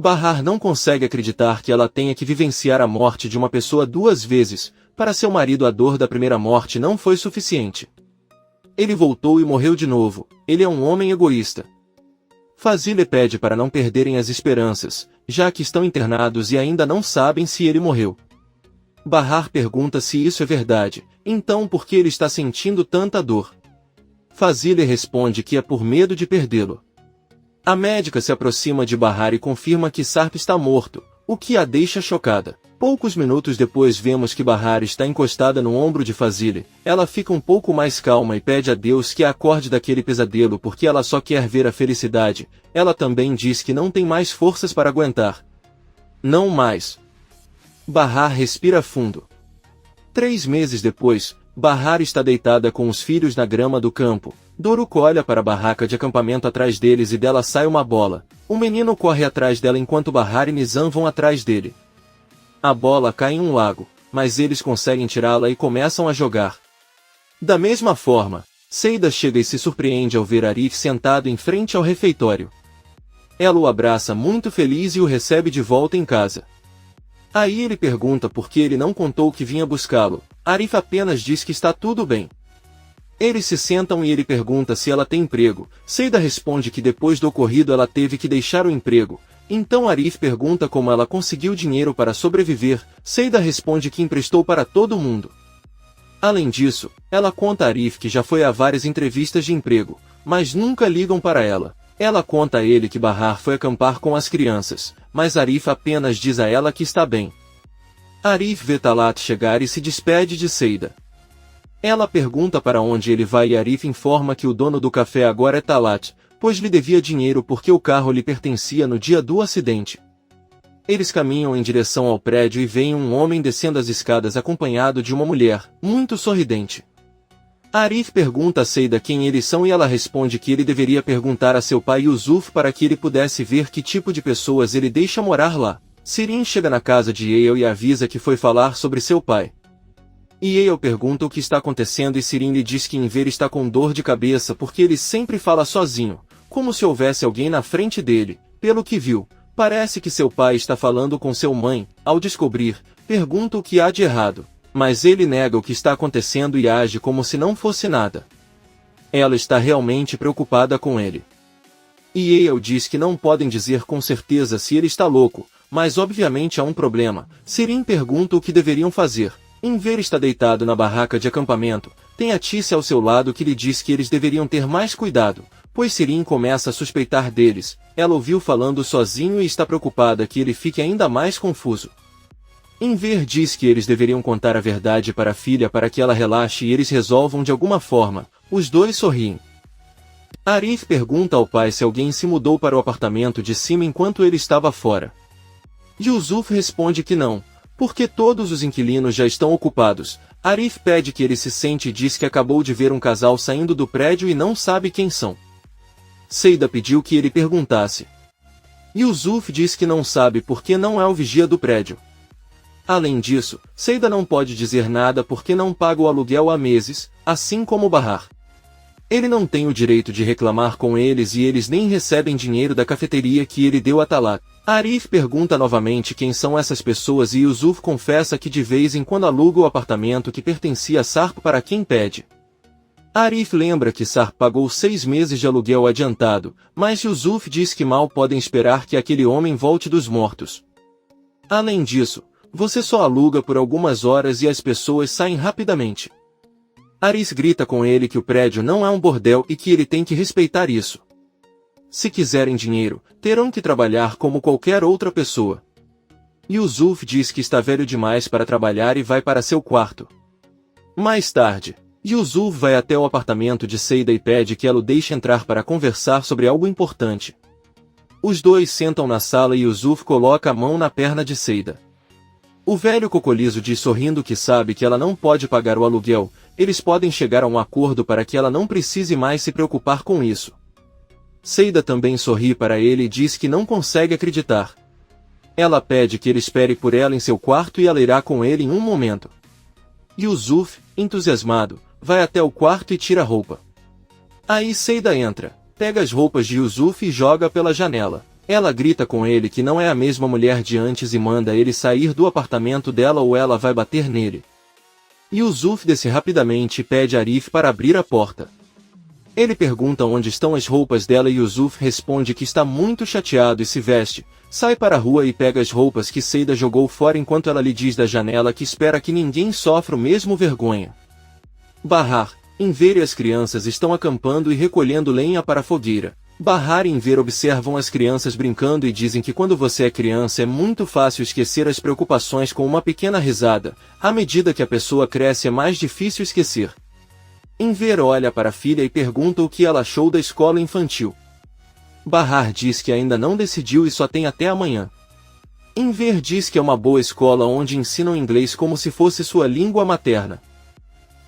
Bahar não consegue acreditar que ela tenha que vivenciar a morte de uma pessoa 2 vezes. Para seu marido a dor da primeira morte não foi suficiente. Ele voltou e morreu de novo. Ele é um homem egoísta. Fazile pede para não perderem as esperanças, já que estão internados e ainda não sabem se ele morreu. Bahar pergunta se isso é verdade, então por que ele está sentindo tanta dor? Fazile responde que é por medo de perdê-lo. A médica se aproxima de Bahar e confirma que Sarp está morto, o que a deixa chocada. Poucos minutos depois vemos que Bahar está encostada no ombro de Fazile. Ela fica um pouco mais calma e pede a Deus que a acorde daquele pesadelo porque ela só quer ver a felicidade. Ela também diz que não tem mais forças para aguentar. Não mais. Bahar respira fundo. 3 meses depois, Bahar está deitada com os filhos na grama do campo. Doruk olha para a barraca de acampamento atrás deles e dela sai uma bola. O menino corre atrás dela enquanto Bahar e Nizam vão atrás dele. A bola cai em um lago, mas eles conseguem tirá-la e começam a jogar. Da mesma forma, Seida chega e se surpreende ao ver Arif sentado em frente ao refeitório. Ela o abraça muito feliz e o recebe de volta em casa. Aí ele pergunta por que ele não contou que vinha buscá-lo. Arif apenas diz que está tudo bem. Eles se sentam e ele pergunta se ela tem emprego. Seida responde que depois do ocorrido ela teve que deixar o emprego. Então Arif pergunta como ela conseguiu dinheiro para sobreviver. Seida responde que emprestou para todo mundo. Além disso, ela conta a Arif que já foi a várias entrevistas de emprego, mas nunca ligam para ela. Ela conta a ele que Bahar foi acampar com as crianças, mas Arif apenas diz a ela que está bem. Arif vê Talat chegar e se despede de Seida. Ela pergunta para onde ele vai e Arif informa que o dono do café agora é Talat, pois lhe devia dinheiro porque o carro lhe pertencia no dia do acidente. Eles caminham em direção ao prédio e veem um homem descendo as escadas acompanhado de uma mulher, muito sorridente. Arif pergunta a Seida quem eles são e ela responde que ele deveria perguntar a seu pai Yusuf para que ele pudesse ver que tipo de pessoas ele deixa morar lá. Sirin chega na casa de Yale e avisa que foi falar sobre seu pai. Yale pergunta o que está acontecendo e Sirin lhe diz que Enver está com dor de cabeça porque ele sempre fala sozinho, como se houvesse alguém na frente dele. Pelo que viu, parece que seu pai está falando com sua mãe. Ao descobrir, pergunta o que há de errado, mas ele nega o que está acontecendo e age como se não fosse nada. Ela está realmente preocupada com ele. Yale diz que não podem dizer com certeza se ele está louco, mas obviamente há um problema. Sirin pergunta o que deveriam fazer. Enver está deitado na barraca de acampamento. Tem a Tícia ao seu lado que lhe diz que eles deveriam ter mais cuidado, pois Sirin começa a suspeitar deles. Ela ouviu falando sozinho e está preocupada que ele fique ainda mais confuso. Enver diz que eles deveriam contar a verdade para a filha para que ela relaxe e eles resolvam de alguma forma. Os dois sorriem. Arif pergunta ao pai se alguém se mudou para o apartamento de cima enquanto ele estava fora. Yusuf responde que não, porque todos os inquilinos já estão ocupados. Arif pede que ele se sente e diz que acabou de ver um casal saindo do prédio e não sabe quem são. Seida pediu que ele perguntasse. Yusuf diz que não sabe porque não é o vigia do prédio. Além disso, Seida não pode dizer nada porque não paga o aluguel há meses, assim como Bahar. Ele não tem o direito de reclamar com eles e eles nem recebem dinheiro da cafeteria que ele deu a Talat. Arif pergunta novamente quem são essas pessoas e Yusuf confessa que de vez em quando aluga o apartamento que pertencia a Sarp para quem pede. Arif lembra que Sarp pagou 6 meses de aluguel adiantado, mas Yusuf diz que mal podem esperar que aquele homem volte dos mortos. Além disso, você só aluga por algumas horas e as pessoas saem rapidamente. Arif grita com ele que o prédio não é um bordel e que ele tem que respeitar isso. Se quiserem dinheiro, terão que trabalhar como qualquer outra pessoa. Yusuf diz que está velho demais para trabalhar e vai para seu quarto. Mais tarde, Yusuf vai até o apartamento de Seida e pede que ela o deixe entrar para conversar sobre algo importante. Os dois sentam na sala e Yusuf coloca a mão na perna de Seida. O velho cocoliso diz sorrindo que sabe que ela não pode pagar o aluguel. Eles podem chegar a um acordo para que ela não precise mais se preocupar com isso. Seida também sorri para ele e diz que não consegue acreditar. Ela pede que ele espere por ela em seu quarto e ela irá com ele em um momento. Yusuf, entusiasmado, vai até o quarto e tira a roupa. Aí Seida entra, pega as roupas de Yusuf e joga pela janela. Ela grita com ele que não é a mesma mulher de antes e manda ele sair do apartamento dela ou ela vai bater nele. Yusuf desce rapidamente e pede a Arif para abrir a porta. Ele pergunta onde estão as roupas dela e Yusuf responde que está muito chateado e se veste, sai para a rua e pega as roupas que Seida jogou fora enquanto ela lhe diz da janela que espera que ninguém sofra o mesmo vergonha. Bahar, Enver e as crianças estão acampando e recolhendo lenha para a fogueira. Bahar e Enver observam as crianças brincando e dizem que quando você é criança é muito fácil esquecer as preocupações com uma pequena risada, à medida que a pessoa cresce é mais difícil esquecer. Enver olha para a filha e pergunta o que ela achou da escola infantil. Bahar diz que ainda não decidiu e só tem até amanhã. Enver diz que é uma boa escola onde ensinam inglês como se fosse sua língua materna.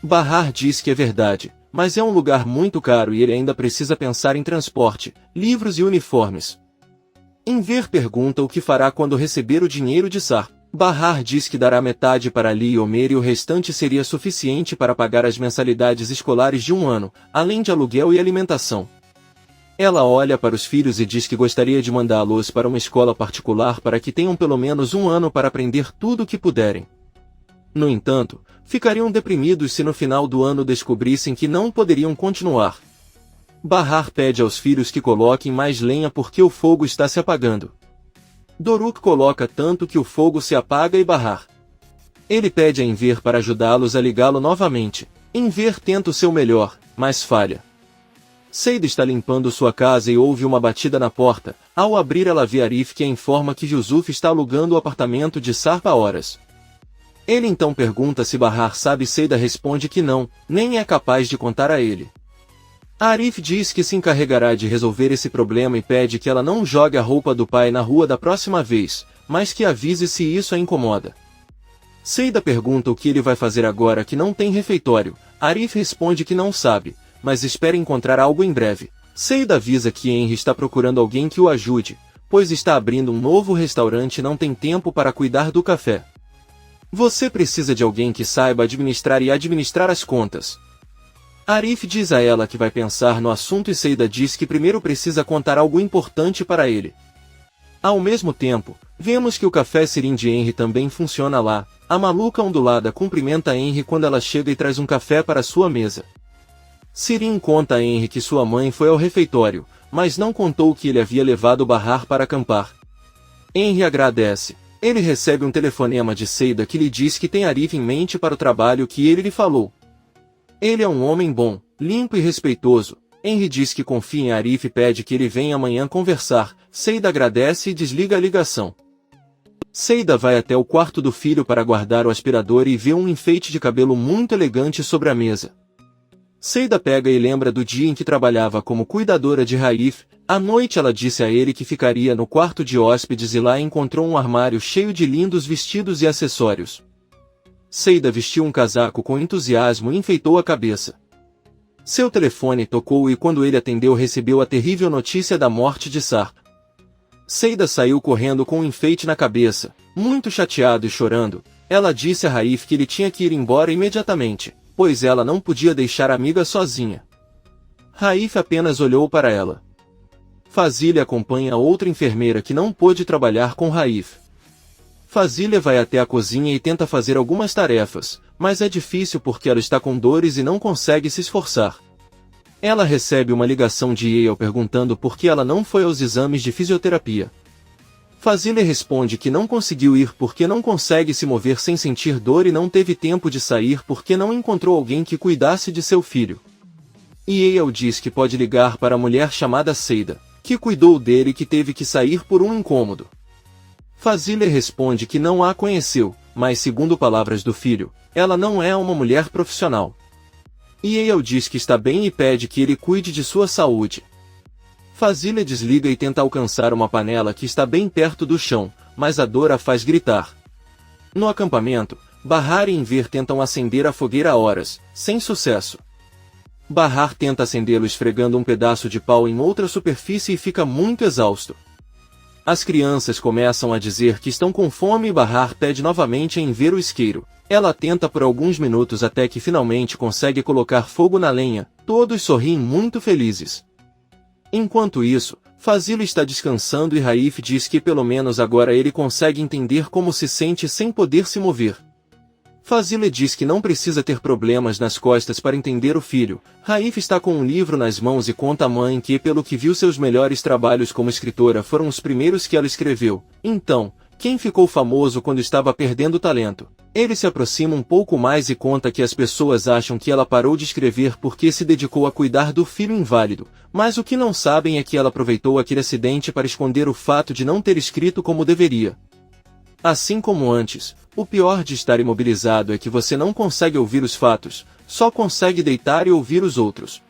Bahar diz que é verdade, mas é um lugar muito caro e ele ainda precisa pensar em transporte, livros e uniformes. Enver pergunta o que fará quando receber o dinheiro de Sar. Bahar diz que dará metade para Ali e Omer e o restante seria suficiente para pagar as mensalidades escolares de um ano, além de aluguel e alimentação. Ela olha para os filhos e diz que gostaria de mandá-los para uma escola particular para que tenham pelo menos um ano para aprender tudo o que puderem. No entanto, ficariam deprimidos se no final do ano descobrissem que não poderiam continuar. Bahar pede aos filhos que coloquem mais lenha porque o fogo está se apagando. Doruk coloca tanto que o fogo se apaga e Bahar. Ele pede a Enver para ajudá-los a ligá-lo novamente. Enver tenta o seu melhor, mas falha. Seida está limpando sua casa e ouve uma batida na porta. Ao abrir ela vê Arif que a informa que Yusuf está alugando o apartamento de Sarpa há horas. Ele então pergunta se Bahar sabe. Seida responde que não, nem é capaz de contar a ele. Arif diz que se encarregará de resolver esse problema e pede que ela não jogue a roupa do pai na rua da próxima vez, mas que avise se isso a incomoda. Seida pergunta o que ele vai fazer agora que não tem refeitório. Arif responde que não sabe, mas espera encontrar algo em breve. Seida avisa que Henry está procurando alguém que o ajude, pois está abrindo um novo restaurante e não tem tempo para cuidar do café. Você precisa de alguém que saiba administrar as contas. Arif diz a ela que vai pensar no assunto e Seida diz que primeiro precisa contar algo importante para ele. Ao mesmo tempo, vemos que o café Sirin de Henry também funciona lá. A maluca ondulada cumprimenta Henry quando ela chega e traz um café para sua mesa. Sirin conta a Henry que sua mãe foi ao refeitório, mas não contou que ele havia levado Bahar para acampar. Henry agradece. Ele recebe um telefonema de Seida que lhe diz que tem Arif em mente para o trabalho que ele lhe falou. Ele é um homem bom, limpo e respeitoso. Henry diz que confia em Arif e pede que ele venha amanhã conversar. Seida agradece e desliga a ligação. Seida vai até o quarto do filho para guardar o aspirador e vê um enfeite de cabelo muito elegante sobre a mesa. Seida pega e lembra do dia em que trabalhava como cuidadora de Raif. À noite ela disse a ele que ficaria no quarto de hóspedes e lá encontrou um armário cheio de lindos vestidos e acessórios. Seida vestiu um casaco com entusiasmo e enfeitou a cabeça. Seu telefone tocou e quando ele atendeu recebeu a terrível notícia da morte de Sar. Seida saiu correndo com um enfeite na cabeça, muito chateado e chorando. Ela disse a Raif que ele tinha que ir embora imediatamente, pois ela não podia deixar a amiga sozinha. Raif apenas olhou para ela. Fazília acompanha outra enfermeira que não pôde trabalhar com Raif. Fazília vai até a cozinha e tenta fazer algumas tarefas, mas é difícil porque ela está com dores e não consegue se esforçar. Ela recebe uma ligação de Yale perguntando por que ela não foi aos exames de fisioterapia. Fazília responde que não conseguiu ir porque não consegue se mover sem sentir dor e não teve tempo de sair porque não encontrou alguém que cuidasse de seu filho. Yale diz que pode ligar para a mulher chamada Seida, que cuidou dele e que teve que sair por um incômodo. Fazília responde que não a conheceu, mas segundo palavras do filho, ela não é uma mulher profissional. Yale diz que está bem e pede que ele cuide de sua saúde. Fazília desliga e tenta alcançar uma panela que está bem perto do chão, mas a dor a faz gritar. No acampamento, Bahar e Enver tentam acender a fogueira há horas, sem sucesso. Bahar tenta acendê-lo esfregando um pedaço de pau em outra superfície e fica muito exausto. As crianças começam a dizer que estão com fome e Bahar pede novamente a Enver o isqueiro. Ela tenta por alguns minutos até que finalmente consegue colocar fogo na lenha. Todos sorriem muito felizes. Enquanto isso, Fazila está descansando e Raif diz que pelo menos agora ele consegue entender como se sente sem poder se mover. Fazila diz que não precisa ter problemas nas costas para entender o filho. Raif está com um livro nas mãos e conta à mãe que, pelo que viu, seus melhores trabalhos como escritora foram os primeiros que ela escreveu. Então, quem ficou famoso quando estava perdendo o talento? Ele se aproxima um pouco mais e conta que as pessoas acham que ela parou de escrever porque se dedicou a cuidar do filho inválido, mas o que não sabem é que ela aproveitou aquele acidente para esconder o fato de não ter escrito como deveria. Assim como antes, o pior de estar imobilizado é que você não consegue ouvir os fatos, só consegue deitar e ouvir os outros.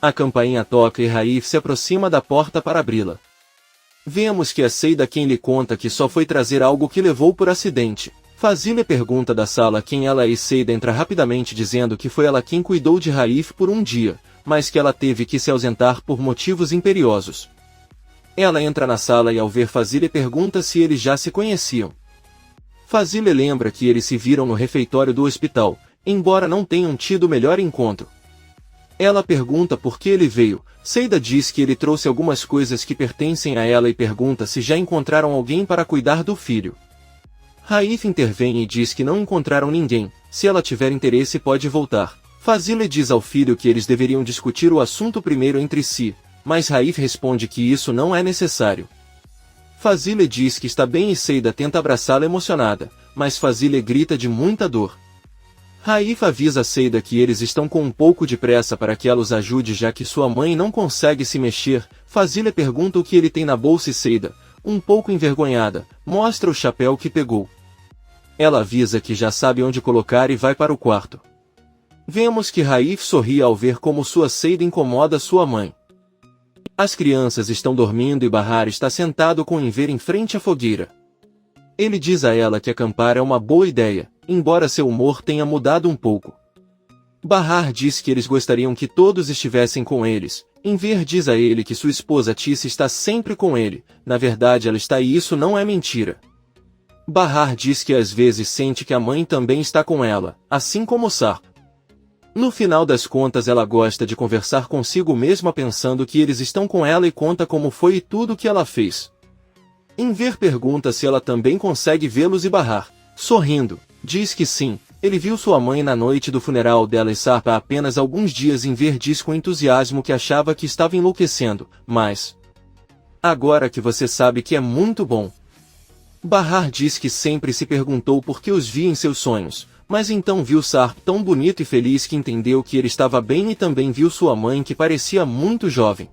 A campainha toca e Raif se aproxima da porta para abri-la. Vemos que é Seida quem lhe conta que só foi trazer algo que levou por acidente. Fazila pergunta da sala quem ela é e Seida entra rapidamente dizendo que foi ela quem cuidou de Raif por um dia, mas que ela teve que se ausentar por motivos imperiosos. Ela entra na sala e ao ver Fazila pergunta se eles já se conheciam. Fazila lembra que eles se viram no refeitório do hospital, embora não tenham tido o melhor encontro. Ela pergunta por que ele veio. Seida diz que ele trouxe algumas coisas que pertencem a ela e pergunta se já encontraram alguém para cuidar do filho. Raif intervém e diz que não encontraram ninguém, se ela tiver interesse pode voltar. Fazila diz ao filho que eles deveriam discutir o assunto primeiro entre si, mas Raif responde que isso não é necessário. Fazila diz que está bem e Seida tenta abraçá-la emocionada, mas Fazila grita de muita dor. Raif avisa Seida que eles estão com um pouco de pressa para que ela os ajude já que sua mãe não consegue se mexer. Fazila pergunta o que ele tem na bolsa e Seida, um pouco envergonhada, mostra o chapéu que pegou. Ela avisa que já sabe onde colocar e vai para o quarto. Vemos que Raif sorri ao ver como sua Seida incomoda sua mãe. As crianças estão dormindo e Bahar está sentado com Enver em frente à fogueira. Ele diz a ela que acampar é uma boa ideia, embora seu humor tenha mudado um pouco. Bahar diz que eles gostariam que todos estivessem com eles. Enver diz a ele que sua esposa Tissa está sempre com ele, na verdade ela está e isso não é mentira. Bahar diz que às vezes sente que a mãe também está com ela, assim como Sarp. No final das contas ela gosta de conversar consigo mesma pensando que eles estão com ela e conta como foi e tudo o que ela fez. Enver pergunta se ela também consegue vê-los e Bahar, sorrindo, diz que sim, ele viu sua mãe na noite do funeral dela e Sarp há apenas alguns dias. Enver diz com entusiasmo que achava que estava enlouquecendo, mas... agora que você sabe que é muito bom. Bahar diz que sempre se perguntou por que os via em seus sonhos, mas então viu Sarp tão bonito e feliz que entendeu que ele estava bem e também viu sua mãe que parecia muito jovem.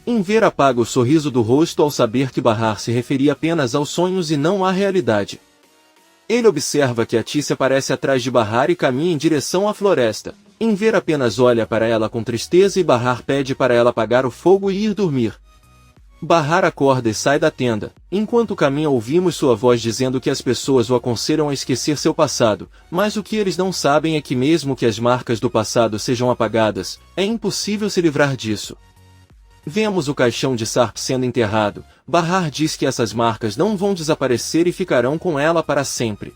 Enver apaga o sorriso do rosto ao saber que Bahar se referia apenas aos sonhos e não à realidade. Ele observa que a Tícia aparece atrás de Bahar e caminha em direção à floresta. Enver apenas olha para ela com tristeza e Bahar pede para ela apagar o fogo e ir dormir. Bahar acorda e sai da tenda. Enquanto caminha ouvimos sua voz dizendo que as pessoas o aconselham a esquecer seu passado, mas o que eles não sabem é que mesmo que as marcas do passado sejam apagadas, é impossível se livrar disso. Vemos o caixão de Sarp sendo enterrado. Bahar diz que essas marcas não vão desaparecer e ficarão com ela para sempre.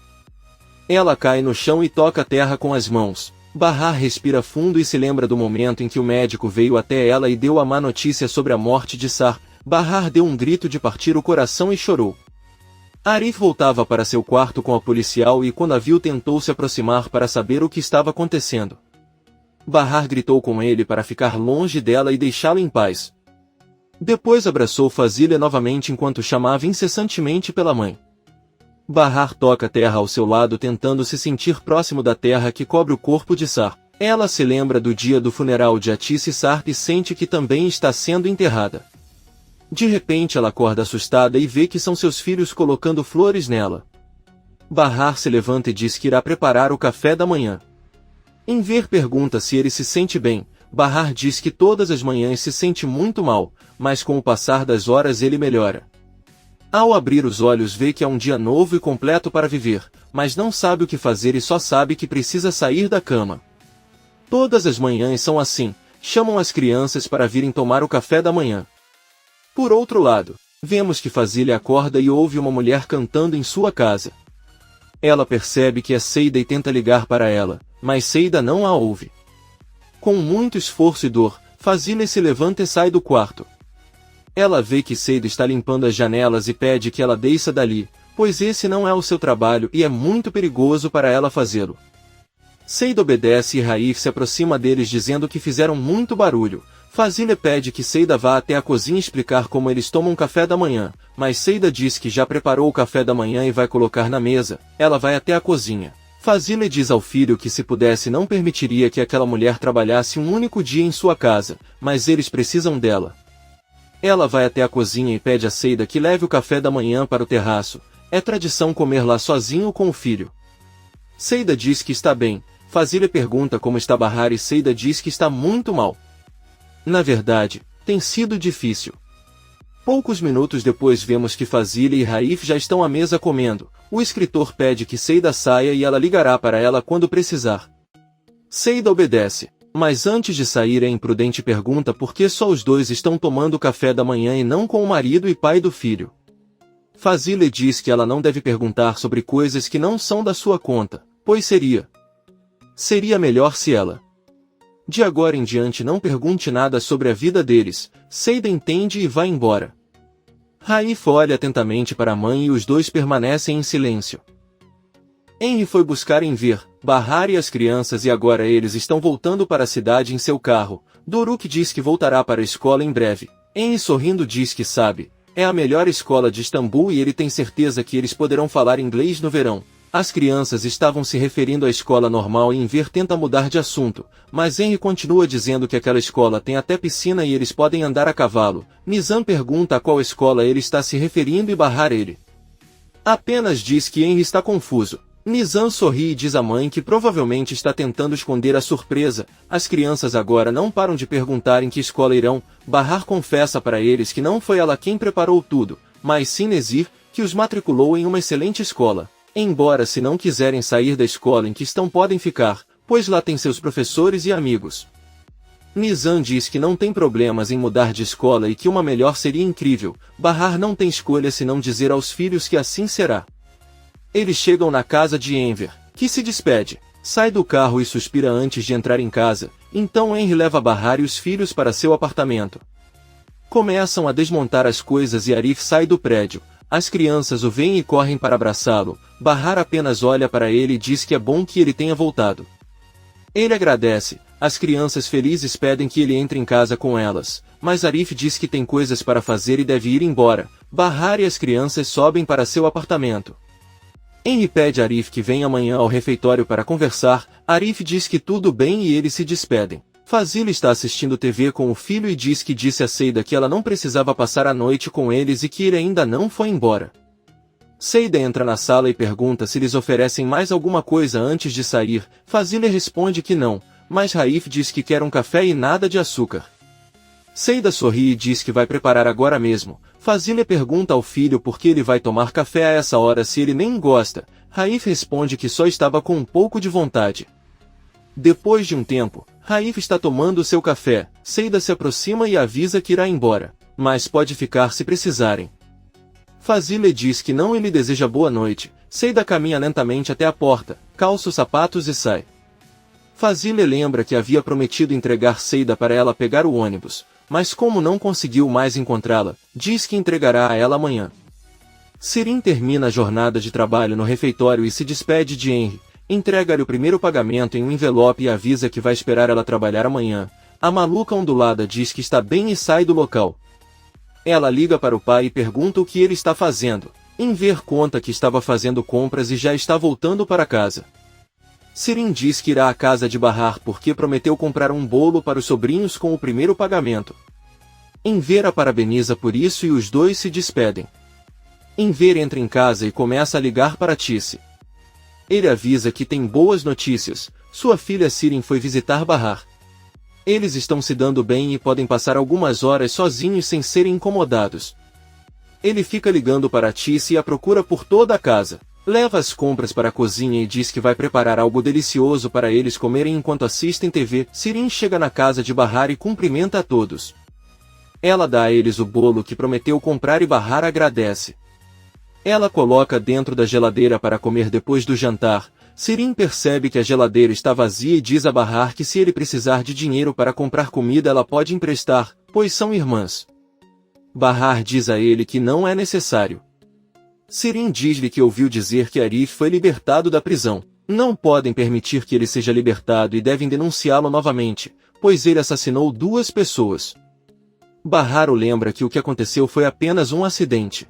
Ela cai no chão e toca a terra com as mãos. Bahar respira fundo e se lembra do momento em que o médico veio até ela e deu a má notícia sobre a morte de Sarp. Bahar deu um grito de partir o coração e chorou. Arif voltava para seu quarto com a policial e quando a viu tentou se aproximar para saber o que estava acontecendo. Bahar gritou com ele para ficar longe dela e deixá-la em paz. Depois abraçou Fazila novamente enquanto chamava incessantemente pela mãe. Bahar toca a terra ao seu lado tentando se sentir próximo da terra que cobre o corpo de Sarp. Ela se lembra do dia do funeral de Atice e Sarp e sente que também está sendo enterrada. De repente ela acorda assustada e vê que são seus filhos colocando flores nela. Bahar se levanta e diz que irá preparar o café da manhã. Enver pergunta se ele se sente bem. Bahar diz que todas as manhãs se sente muito mal, mas com o passar das horas ele melhora. Ao abrir os olhos vê que é um dia novo e completo para viver, mas não sabe o que fazer e só sabe que precisa sair da cama. Todas as manhãs são assim, chamam as crianças para virem tomar o café da manhã. Por outro lado, vemos que Fazila acorda e ouve uma mulher cantando em sua casa. Ela percebe que é Seida e tenta ligar para ela, mas Seida não a ouve. Com muito esforço e dor, Fazila se levanta e sai do quarto. Ela vê que Seida está limpando as janelas e pede que ela desça dali, pois esse não é o seu trabalho e é muito perigoso para ela fazê-lo. Seida obedece e Raif se aproxima deles dizendo que fizeram muito barulho. Fazile pede que Seida vá até a cozinha explicar como eles tomam café da manhã, mas Seida diz que já preparou o café da manhã e vai colocar na mesa. Ela vai até a cozinha. Fazile diz ao filho que se pudesse não permitiria que aquela mulher trabalhasse um único dia em sua casa, mas eles precisam dela. Ela vai até a cozinha e pede a Seida que leve o café da manhã para o terraço. É tradição comer lá sozinho com o filho. Seida diz que está bem. Fazile pergunta como está Bahar e Seida diz que está muito mal. Na verdade, tem sido difícil. Poucos minutos depois vemos que Fazile e Raif já estão à mesa comendo. O escritor pede que Seida saia e ela ligará para ela quando precisar. Seida obedece. Mas antes de sair é imprudente e pergunta por que só os dois estão tomando café da manhã e não com o marido e pai do filho. Fazile diz que ela não deve perguntar sobre coisas que não são da sua conta, pois seria melhor se ela, de agora em diante, não pergunte nada sobre a vida deles. Seida entende e vai embora. Raif olha atentamente para a mãe e os dois permanecem em silêncio. Henry foi buscar Enver, Bahar e as crianças e agora eles estão voltando para a cidade em seu carro. Doruk diz que voltará para a escola em breve. Henry sorrindo diz que sabe, é a melhor escola de Istambul e ele tem certeza que eles poderão falar inglês no verão. As crianças estavam se referindo à escola normal e Enver tenta mudar de assunto, mas Henry continua dizendo que aquela escola tem até piscina e eles podem andar a cavalo. Nizam pergunta a qual escola ele está se referindo e Bahar ele apenas diz que Henry está confuso. Nizam sorri e diz à mãe que provavelmente está tentando esconder a surpresa. As crianças agora não param de perguntar em que escola irão. Bahar confessa para eles que não foi ela quem preparou tudo, mas sim Nezir, que os matriculou em uma excelente escola. Embora se não quiserem sair da escola em que estão podem ficar, pois lá tem seus professores e amigos. Nizam diz que não tem problemas em mudar de escola e que uma melhor seria incrível. Bahar não tem escolha senão dizer aos filhos que assim será. Eles chegam na casa de Enver, que se despede, sai do carro e suspira antes de entrar em casa. Então Henry leva Bahar e os filhos para seu apartamento. Começam a desmontar as coisas e Arif sai do prédio. As crianças o veem e correm para abraçá-lo. Bahar apenas olha para ele e diz que é bom que ele tenha voltado. Ele agradece. As crianças felizes pedem que ele entre em casa com elas, mas Arif diz que tem coisas para fazer e deve ir embora. Bahar e as crianças sobem para seu apartamento. Henry pede a Arif que venha amanhã ao refeitório para conversar. Arif diz que tudo bem e eles se despedem. Fazile está assistindo TV com o filho e diz que disse a Seida que ela não precisava passar a noite com eles e que ele ainda não foi embora. Seida entra na sala e pergunta se lhes oferecem mais alguma coisa antes de sair. Fazile responde que não, mas Raif diz que quer um café e nada de açúcar. Seida sorri e diz que vai preparar agora mesmo. Fazile pergunta ao filho por que ele vai tomar café a essa hora se ele nem gosta. Raif responde que só estava com um pouco de vontade. Depois de um tempo, Raif está tomando seu café. Seida se aproxima e avisa que irá embora, mas pode ficar se precisarem. Fazile diz que não e lhe deseja boa noite. Seida caminha lentamente até a porta, calça os sapatos e sai. Fazile lembra que havia prometido entregar Seida para ela pegar o ônibus, mas como não conseguiu mais encontrá-la, diz que entregará a ela amanhã. Sirin termina a jornada de trabalho no refeitório e se despede de Henry, entrega-lhe o primeiro pagamento em um envelope e avisa que vai esperar ela trabalhar amanhã. A maluca ondulada diz que está bem e sai do local. Ela liga para o pai e pergunta o que ele está fazendo. Enver conta que estava fazendo compras e já está voltando para casa. Sirin diz que irá à casa de Bahar porque prometeu comprar um bolo para os sobrinhos com o primeiro pagamento. Enver a parabeniza por isso e os dois se despedem. Enver entra em casa e começa a ligar para Tisse. Ele avisa que tem boas notícias, sua filha Sirin foi visitar Bahar. Eles estão se dando bem e podem passar algumas horas sozinhos sem serem incomodados. Ele fica ligando para Tisse e a procura por toda a casa. Leva as compras para a cozinha e diz que vai preparar algo delicioso para eles comerem enquanto assistem TV. Sirin chega na casa de Bahar e cumprimenta a todos. Ela dá a eles o bolo que prometeu comprar e Bahar agradece. Ela coloca dentro da geladeira para comer depois do jantar. Sirin percebe que a geladeira está vazia e diz a Bahar que se ele precisar de dinheiro para comprar comida ela pode emprestar, pois são irmãs. Bahar diz a ele que não é necessário. Sirin diz-lhe que ouviu dizer que Arif foi libertado da prisão. Não podem permitir que ele seja libertado e devem denunciá-lo novamente, pois ele assassinou 2 pessoas. Bahar o lembra que o que aconteceu foi apenas um acidente.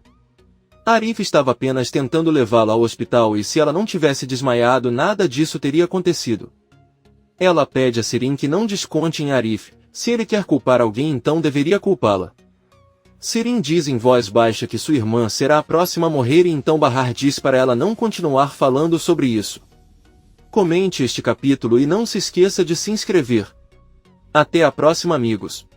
Arif estava apenas tentando levá-la ao hospital e se ela não tivesse desmaiado nada disso teria acontecido. Ela pede a Sirin que não desconte em Arif, se ele quer culpar alguém então deveria culpá-la. Sirin diz em voz baixa que sua irmã será a próxima a morrer e então Bahar diz para ela não continuar falando sobre isso. Comente este capítulo e não se esqueça de se inscrever. Até a próxima, amigos.